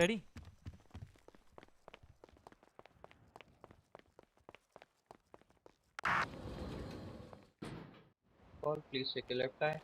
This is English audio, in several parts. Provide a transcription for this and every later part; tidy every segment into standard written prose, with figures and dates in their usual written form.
Steady. Call, please take a left eye.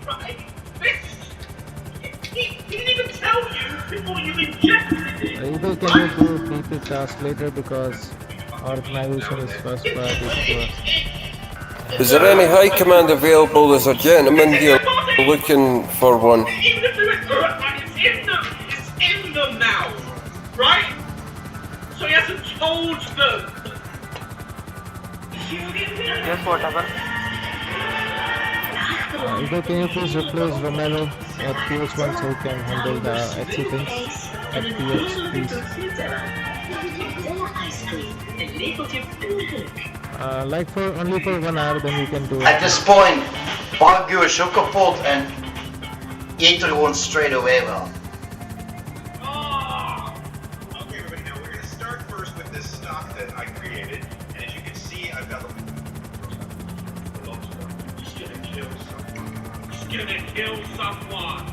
Right? He didn't even tell you before you injected it. Either can you do BP task later because our organization is first priority to us. Is there any high command available? There's a gentleman here looking for one. Even if they went through it, right, it's in them. It's in them now. Right? So he hasn't told them. Yes, what happened? Either can you please replace Romero at PH1 so we can handle the HC things at PH, please. Like for only for 1 hour, then we can do it. At this point, bug your sugar pot and eat the one straight away, well. Okay, everybody, now we're going to start first with this stock that I created, and as you can see, I've got the lobster. He's gonna kill someone. He's gonna kill someone.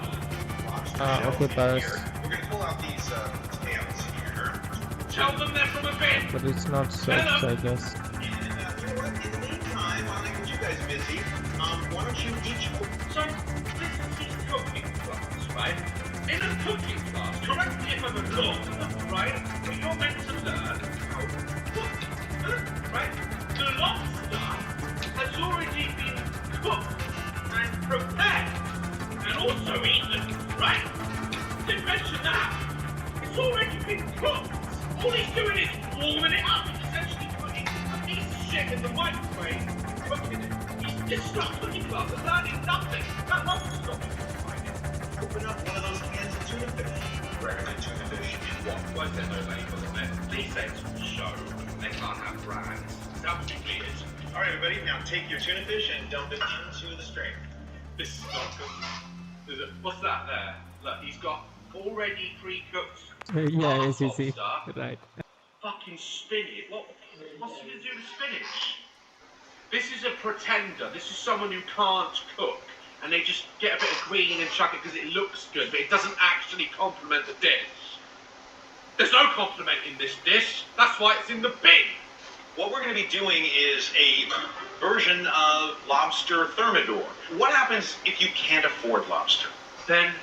Okay, Paris. We're going to pull out these tails here. Tell them they're from a bin. But it's not search, I guess. And you know what? In the meantime, I'll make you guys busy. Why don't you each... So, this is his cooking class, right? In a cooking class, correct me if I'm wrong, right? But you're meant to learn how to cook, right? The lobster has already been cooked and prepared, and also eaten, right? Didn't mention that. It's already been cooked. All he's doing is warming it up. He's essentially putting a piece of shit in the microwave, cooking it. It's not cooking class, it's learning nothing. That lobster's not cooking. Open up one of those cans of tuna fish. Recommend tuna fish in what? Why is there no label on there? Please say it's from show. They can't have brands. That would be weird. All right, everybody, now take your tuna fish and dump it into the strainer. This is not good. What's that there? Look, he's got already pre-cooked Yeah, ACC. lobster. Right. Fucking spinach. What's he gonna do with spinach? This is a pretender. This is someone who can't cook, and they just get a bit of green and chuck it because it looks good, but it doesn't actually complement the dish. There's no compliment in this dish. That's why it's in the bin. What we're going to be doing is a version of lobster thermidor. What happens if you can't afford lobster? Then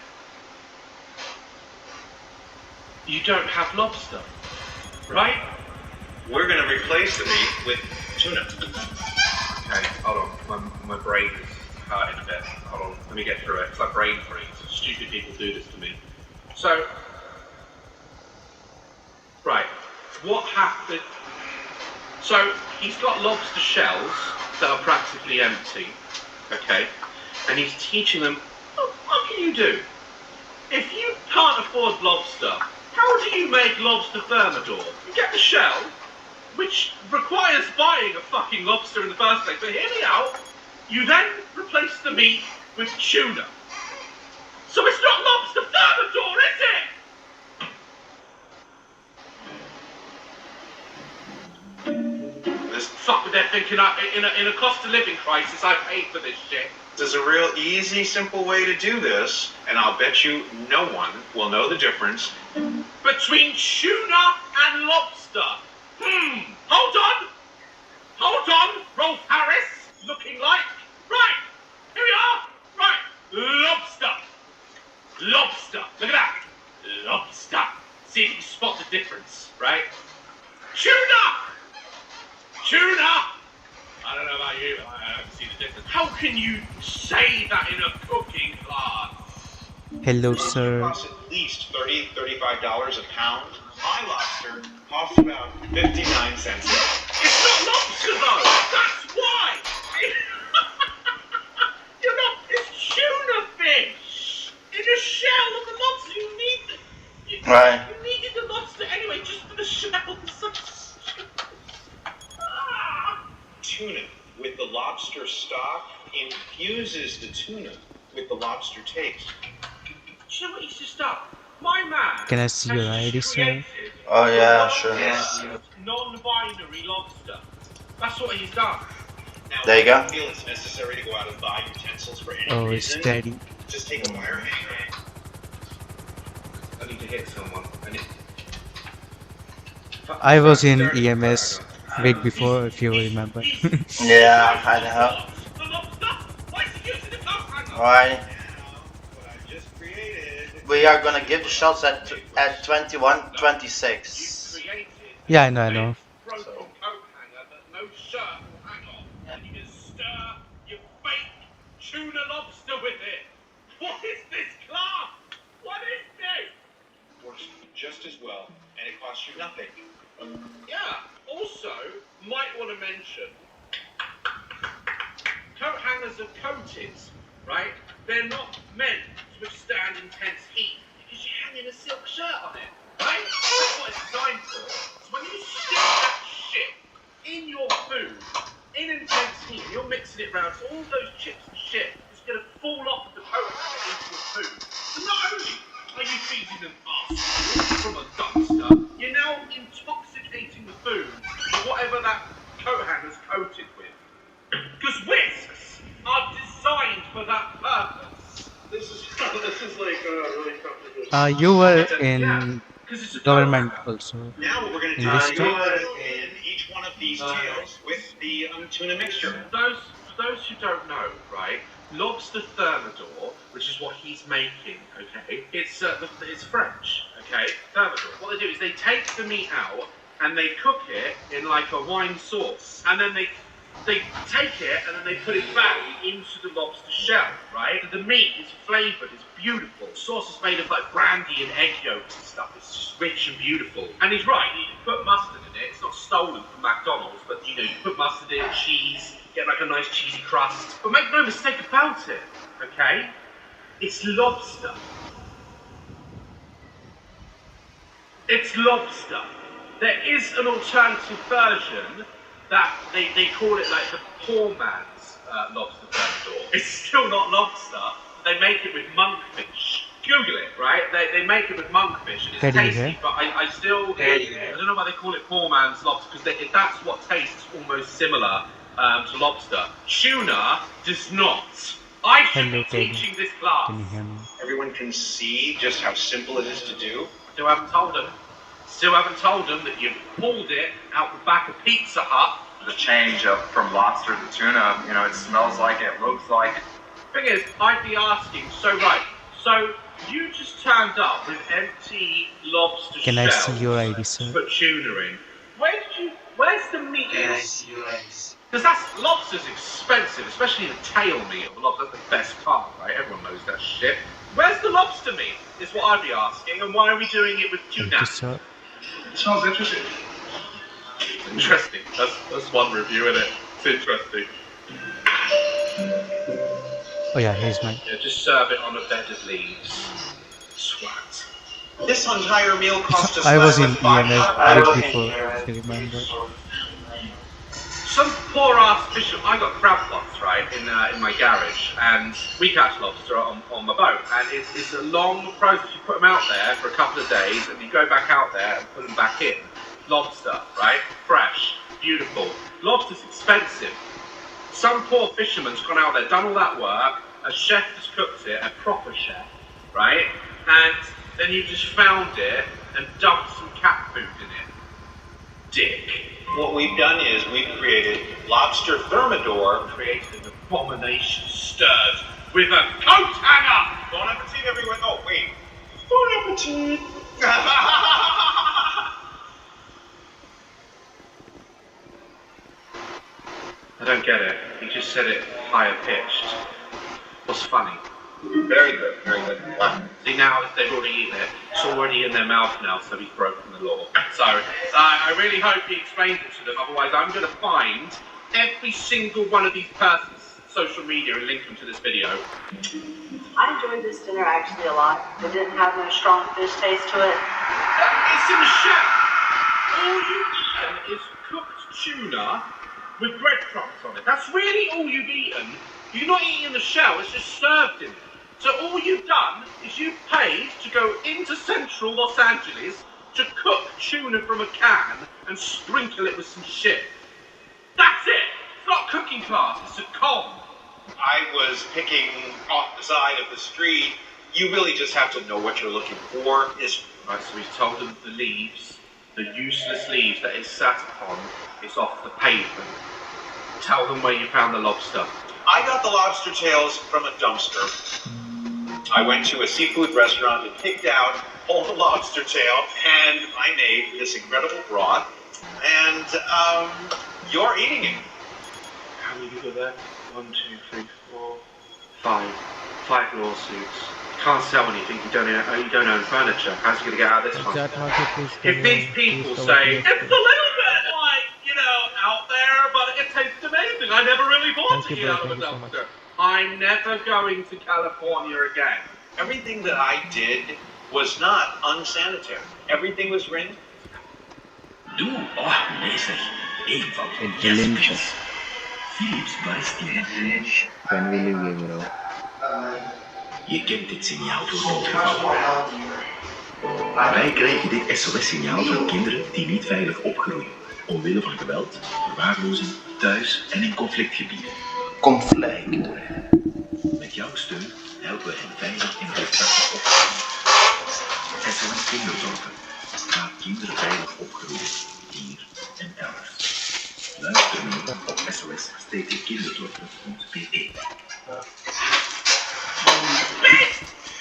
you don't have lobster, right? We're going to replace the meat with tuna. Okay, hold on. My brain is hurting a bit. Hold on. Let me get through it. It's like brain freeze. Stupid people do this to me. So, right, what happened? So, he's got lobster shells that are practically empty, okay? And he's teaching them, what can you do? If you can't afford lobster, how do you make lobster thermidor? You get the shell, which requires buying a fucking lobster in the first place. But hear me out. You then replace the meat with tuna. So it's not lobster thermidor, is it? This Fuck with their thinking. In a cost of living crisis, I paid for this shit. is a real easy, simple way to do this, and I'll bet you no one will know the difference. Between tuna and lobster. Hold on. Hold on, Rolf Harris. Looking like. Right. Here we are. Right. Lobster. Lobster. Look at that. Lobster. See if you can spot the difference, right? Tuna. Tuna. I don't know about you, but I don't see the difference. How can you say that in a cooking class? Hello, It sir. costs at least $30, $35 a pound. My lobster costs about 59 cents. It's not lobster though. That's why. You're not. It's tuna fish in a shell of the lobster. You need the. Right. You needed the lobster anyway, just for the shells. lobster stock infuses the tuna with the lobster taste. You know what he's just done? My man Can I see your has ID, just sir? created Oh, the yeah, world's sure. first non-binary lobster. That's what he's done. Now, There you if go. you feel it's necessary to go out and buy utensils for any Oh, it's reason, steady. just take a wire hanger. I need to hit someone. I was in EMS week before, if you remember. Yeah, I know. The lobster? Why is he using the coat hanger? Alright. Now, what I just created. We are gonna give the shots at 21:26. Created Yeah, I know. broken coat hanger that no shirt will hang on, and you can stir your fake tuna lobster with it. What is this class? What is this? Works just as well, and it costs you nothing. Yeah. Also, might want to mention, coat hangers are coated, right? They're not meant to withstand intense heat because you're hanging a silk shirt on it, right? That's what it's designed for. So when you stick that shit in your food, in intense heat, you're mixing it round, so all those chips and shit is going to fall off of the coat hanger into your food. So not only are you feeding them arsehole from a dumpster, you're now intoxicating the food with whatever that coat hanger's coated with. Because whisks are designed for that purpose. This is like really complicated. You were Yeah, in because it's a coat government hanger. also. Now what we're going to In do which is time? put in each one of these tails with the tuna mixture. For those who don't know, right, lobster thermidor, which is what he's making, okay, it's French, okay, thermidor. What they do is they take the meat out and they cook it in like a wine sauce, and then they take it and then they put it back into the lobster shell, right? The meat is flavoured, it's beautiful. The sauce is made of like brandy and egg yolks and stuff. It's just rich and beautiful. And he's right, you can put mustard in it. It's not stolen from McDonald's, but you know, you put mustard in, cheese, get like a nice cheesy crust. But make no mistake about it, okay? It's lobster. It's lobster. There is an alternative version that they call it like the poor man's lobster thermidor. It's still not lobster. They make it with monkfish. Google it, right? They make it with monkfish and it's Teddy, tasty, yeah? but I still, I don't know why they call it poor man's lobster, because that's what tastes almost similar to lobster. Tuna does not. I should Hello, be Teddy. teaching this class. Can you hear me? Everyone can see just how simple it is to do. Still haven't told them. Still haven't told them that you've pulled it out the back of Pizza Hut. The change from lobster to tuna, you know, it smells like it, looks like. Thing is, I'd be asking, so you just turned up with empty lobster Can I shells see your ID, to sir? put tuna in. Where's the meat in it? Because lobster's expensive, especially the tail meat of a lobster. That's the best part, right? Everyone knows that shit. Where's the lobster meat, is what I'd be asking, and why are we doing it with Thank tuna? you, sir. It smells interesting. Interesting. That's one review in it. It's interesting. Oh yeah, here's mine. Yeah, just serve it on a bed of leaves. Swat. This entire meal cost us I was in less than EMS week before, if you remember. Some poor ass fisherman. I got crab pots right in my garage, and we catch lobster on my boat, and it's a long process. You put them out there for a couple of days, and you go back out there and put them back in. Lobster, right? Fresh, beautiful. Lobster's expensive. Some poor fisherman's gone out there, done all that work. A chef has cooked it, a proper chef, right? And then you just found it and dumped some cat food in it. Dick. What we've done is we've created lobster thermidor. Created an abomination stirred with a coat hanger! Bon appetit, everyone. Oh, wait. Bon appetit. I don't get it. He just said it higher pitched. What's funny? Very good, very good. See, now they've already eaten it. It's already in their mouth now, so he's broken the law. So, I really hope he explains it to them, otherwise I'm going to find every single one of these persons' social media and link them to this video. I enjoyed this dinner actually a lot. It didn't have no strong fish taste to it. It's in the chef! All you've eaten is cooked tuna with breadcrumbs on it. That's really all you've eaten. You're not eating the shell, it's just served in it. So all you've done is you've paid to go into central Los Angeles to cook tuna from a can and sprinkle it with some shit. That's it! It's not a cooking class, it's a con. I was picking off the side of the street. You really just have to know what you're looking for. Right, so he's told them the leaves, the useless leaves that it sat upon, is off the pavement. Tell them where you found the lobster. I got the lobster tails from a dumpster. I went to a seafood restaurant and picked out all the lobster tail, and I made this incredible broth. And you're eating it. How many people are there? 1, 2, 3, 4, 5. 5 lawsuits. You can't sell anything, you don't own furniture. How's he going to get out of this one? Chat market, please. If these people say, it's a little bit like, out there, but it tastes amazing. I never really bought Thank it you, bro. out of a Thank you so much. dumpster. I'm never going to California again. Everything that I did was not unsanitary. Everything was rinsed. Nee zeg, eenvoud. Intelligence. Philips baristine. When will you give, bro? Je kent dit signaal door noodgevallen. Wij krijgen dit SOS-signaal van kinderen die niet veilig opgroeien. Omwille van geweld, verwaarlozing, thuis en in conflictgebieden. Conflict. Met jouw steun helpen we hen veilig en rechtvaardig opgroeien. SOS Kinderzorgen. Laat kinderen veilig opgroeien, hier en elders. Luister nu op sos-kinderzorgen.be.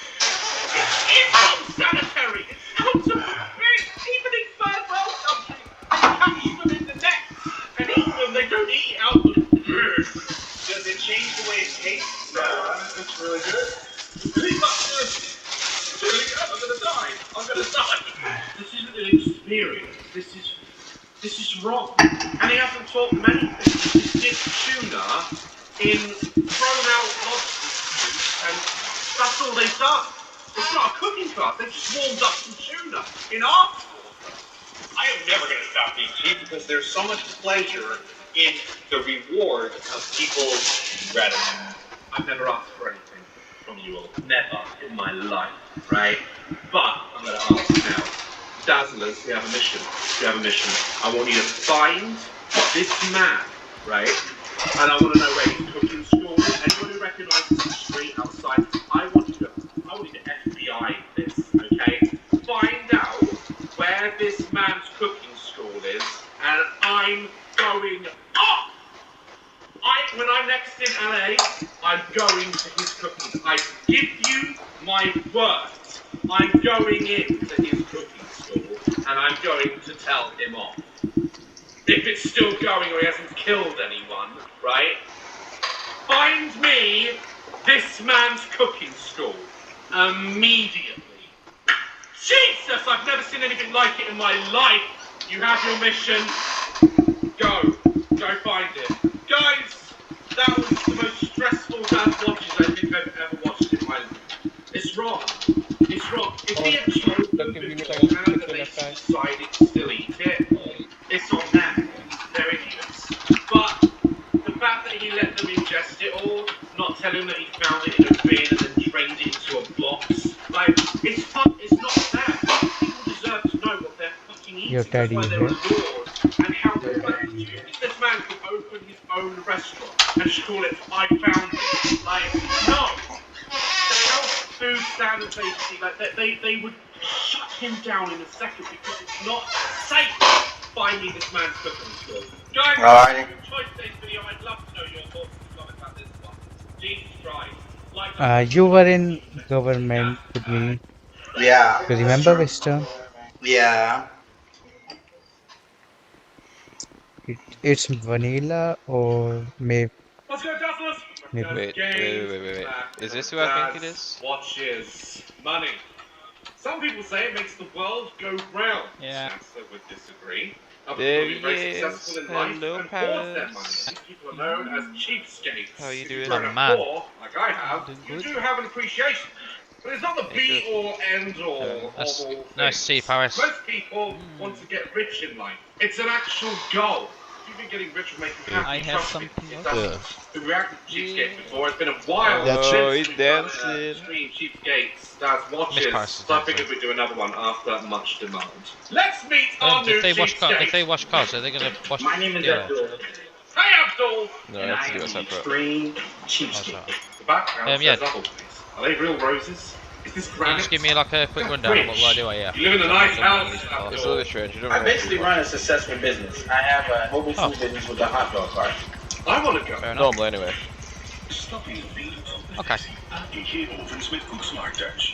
It's unsanitary. It's out of reach. Even in third world countries, they catch them in the net and eat them. They don't eat out of the Does it change the way it tastes? No, it's really good. It's really much good. It's really good. I'm gonna die. I'm gonna die. This isn't an experience. This is wrong. And he hasn't taught them anything. This is tuna in thrown out lobster juice, and that's all they've done. It's not a cooking class. They've just warmed up some tuna in our I am never going to stop being cheap because there's so much pleasure in the reward of people's gratitude. I've never asked for anything from you all. Never in my life, right? But I'm going to ask now. Dazzlers, we have a mission. I want you to find this man, right? And I want to know where his cooking school is. Anyone who recognises the street outside, I want you to FBI this, okay? Find out where this man's cooking school is, and I'm going up! When I'm next in LA, I'm going to his cooking. I give you my word. I'm going into his cooking school, and I'm going to tell him off. If it's still going or he hasn't killed anyone, right? Find me this man's cooking school. Immediately. Jesus, I've never seen anything like it in my life. You have your mission. Go find it. Guys, that was the most stressful dad watches I think I've ever watched in my life. It's wrong. If he had chosen the and they decided to still eat it, it's on them. They're idiots. But the fact that he let them ingest it all, not telling that he found it in a bin and then trained it into a box, it's not fair. People deserve to know what they're fucking eating. Your daddy, That's why they're adored. And how do you think this man could open his own restaurant and just call it I Found It? No. The health, food standards agency, they would shut him down in a second because it's not safe. Find me this man's cooking school. Guys, Alrighty. enjoy today's video. I'd love to know your thoughts and comments about this one. Jesus Christ. You were in government with me. Yeah. You remember, Western? Yeah. It's vanilla or maybe. Let's go, Dazzlers! Wait. Is this who I think it is? Watches money. Some people say it makes the world go round. Yeah. Sansa would disagree. There Others will be very he is. successful in life Hello, and hoard their money. Paris. These people are known as cheapskates. How you If doing? you're grown up Man. poor, like I have, Doing you good. do have an appreciation. But it's not the Hey, be all end all of Nice all to see you, things. Paris. Most people want to get rich in life. It's an actual goal. you've been getting rich from making Yeah. happy. I have something else. We've reacted to Cheapskates before. It's been a while Oh, since he's we've done dancing. stream Cheapskates Dad's watches, Parsons so I figured dancing. we'd do another one after much demand. Let's meet our new If they wash Cheapskate. cars, are they gonna wash? My name is Yeah. Abdul, Hey Abdul! No, and let's I do am it an separate. extreme Oh, cheapskate. sorry. The background Yeah. says Applebee's. Are they real roses? Is this Can you granite? just give me like a quick rundown of what I do? Yeah. You live in a nice house, It's Abdul. really strange. You don't I know basically what run a successful business. I have a mobile food business with a hot dog cart. I want to go. Fair enough. normally anyway. Okay. ovens met Koeksmaak thuis.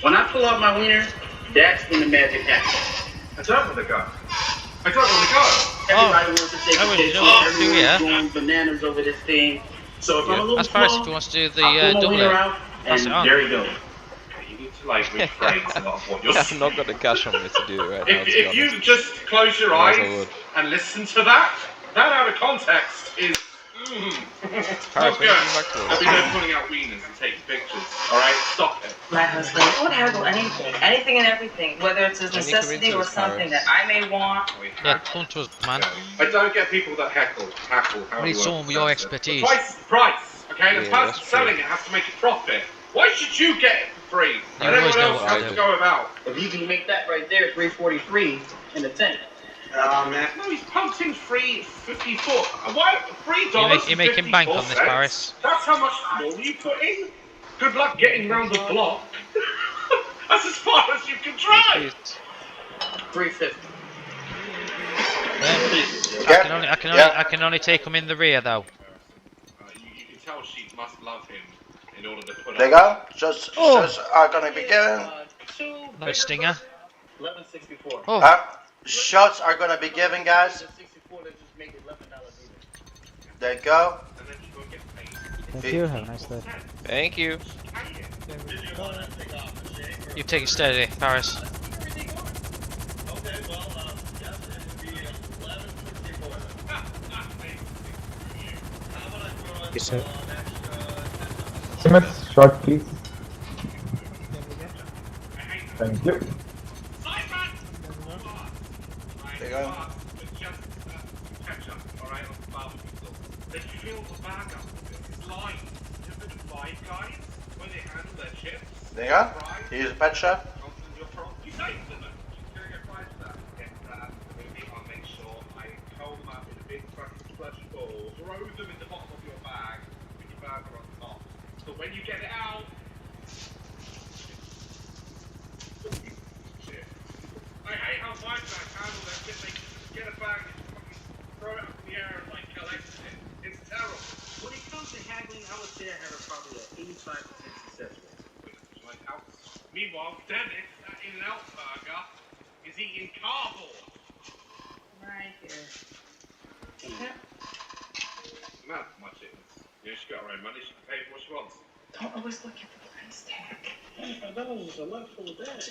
When I pull out my wiener, that's when the magic happens. I don't want to go. I don't want to go. Everybody wants to take a you picture. know what to do, Everyone's yeah? going bananas over this thing. So if I'm a little That's Paris if slow, he wants to do the I pull my double wiener leg. out, Pass and it on. there you go. You need to like rephrase a lot of what you're I've saying. not got the cash on me to do it right now, to be If you honest. just close your Otherwise I eyes would. and listen to that out of context is Paris, not when good. you come back to There'll us? be no pulling out wieners and taking pictures. Alright, stop it. My husband would handle anything and everything, whether it's a When you come necessity into or us, something Paris. that I may want. Yeah, come to us, man. I don't get people that hackle. We need someone with your expertise. Price. Okay, the Yeah, person that's selling true. it has to make a profit. Why should you get it for free? You And always everyone know else what has I to do. go about. If you can make that right there, $3.43 in the tent. Man. No, he's pumped in $3.54. Why? $3. You're making bank on this, Paris. That's how much more you put in. Good luck getting round the block. That's as far as you can drive. $3.50. I can only take them in the rear though. You can tell she must love him in order to put There you up. go. Shots are gonna be given. No stinger. $11.64. Oh, Shots are gonna be given, guys. $11.64, let's just make it $11 There you go. And then you go get paid. Thank you. Have a nice day. Thank you. you take it steady, Paris. Yes, sir. SMS short please. Thank you. There you go. They fill the bag up with lines. Just the Five Guys, where they handle their chips. There you go. Here's a pet shop. You say to them, you're going to get price for that. Get that. Maybe I'll make sure I curl them up in a big fucking splash bowl, throw them in the bottom of your bag, with your burger on top. So when you get it out, shit. I hate how Five Guys handle their shit. They just get a bag and fucking throw it up in the air and like collect it. It's terrible. When it comes to handling, I would say I have a probably an 85% success rate. Meanwhile, Dennis, that In-N-Out burger, is eating cardboard. Right here. No, my chickens. Yeah, she got her own money. She can pay for what she wants. Don't always look at the price tag. $25 is a lot for the bag. $5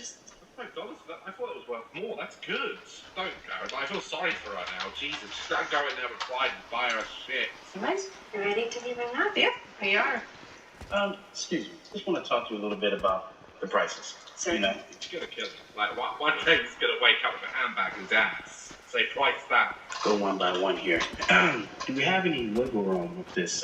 for that? I thought it was worth more. That's good. Don't go. I feel sorry for her now. Jesus, just don't go in there with pride and buy her shit. Nice. You ready to leave right now? Yeah, we are. Excuse me. Just want to talk to you a little bit about the prices. Sir. You know, It's gonna kill him. Like, one day he's gonna wake up with a handbag in his ass. Say, price that. go one by one here. Do we have any wiggle room with this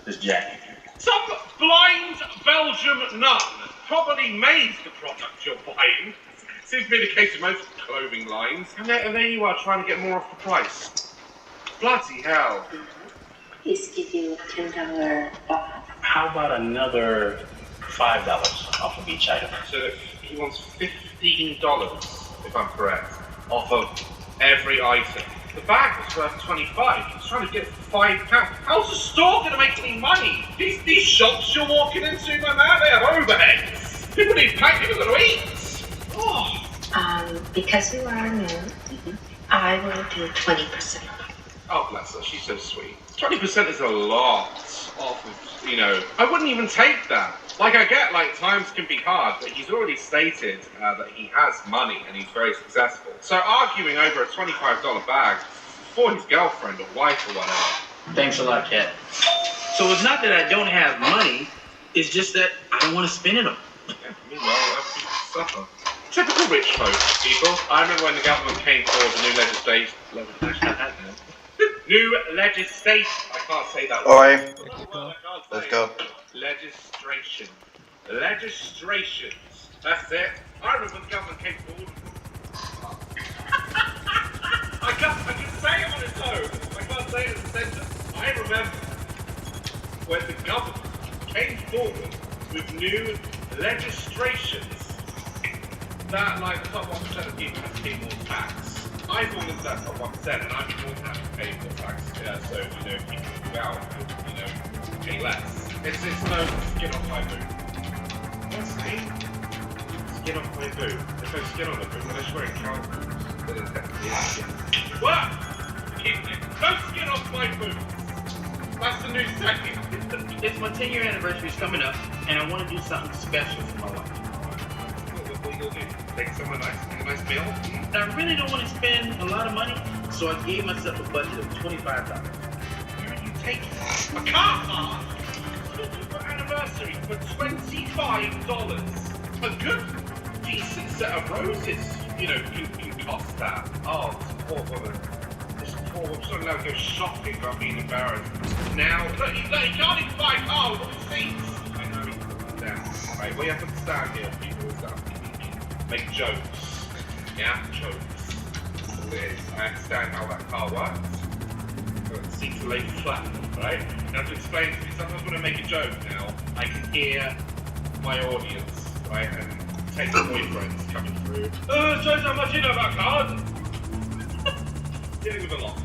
this jacket here? Some blind Belgium nun probably made the product you're buying. Seems to be the case with most clothing lines. And there you are trying to get more off the price. Bloody hell. Please give you a $10 off. How about another $5 off of each item? So he wants $15, if I'm correct, off of every item. The bag was worth $25. He's trying to get £5. How's the store going to make any money? These shops you're walking into, my man, they have overheads. People need pay. People got to eat. Oh. Because you are new, I will do 20%. Oh, bless her. She's so sweet. 20% is a lot off of, I wouldn't even take that. Like, I get, times can be hard, but he's already stated that he has money and he's very successful. So arguing over a $25 bag for his girlfriend or wife or whatever, Thanks a lot, Kat. So it's not that I don't have money, it's just that I don't want to spend it all. Suffer. Typical rich folk, people. I remember when the government came forward with new legislation. New legislation. I can't say that word. Alright, let's go. Legislation. Legislations. That's it. I remember when the government came forward. I can say it on its own. I can't say it as a sentence. I remember when the government came forward with new legislations that, like, the top 1% of people have to pay more tax. I fall into that top 1%, and I'm more than happy to pay more tax. Yeah, so, you know, people who out, you know, pay less. It's no skin off my boot. What's the name? Skin off my boot. There's no skin on the boot, unless you're wearing cowboy. What? No skin off my boots. That's the new second. It's my 10-year anniversary is coming up, and I want to do something special for my wife. What are you gonna do? Take somewhere nice, make a nice meal? I really don't want to spend a lot of money, so I gave myself a budget of $25. Where are you taking a car park for anniversary for $25? A good, decent set of roses, you know, can cost that. Oh, this poor woman. This poor woman. I'm not allowed to go shopping without being embarrassed. Now, look, you can't even buy cars on the seats. I know, down. Right, we have to stand here, people, is that make jokes. Yeah, jokes. That's all it is. I understand how that car works. The seats are laid flat, right? You have to explain to me, sometimes when I make a joke now, I can hear my audience, right? And take the boyfriends coming through. Shows how much you know about cars. Dealing with a lot.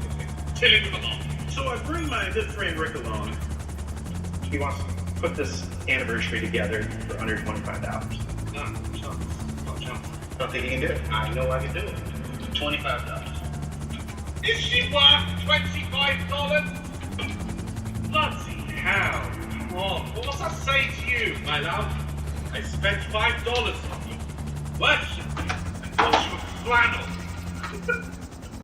Dealing with a lot. So I bring my good friend Rick along. He wants to put this anniversary together for under $25. No chance. Don't think he can do it? I know I can do it. $25. Is she worth $25? Bloody hell. Come on. What must I say to you, my love? I spent $5 on you. Worship you and wash you a flannel.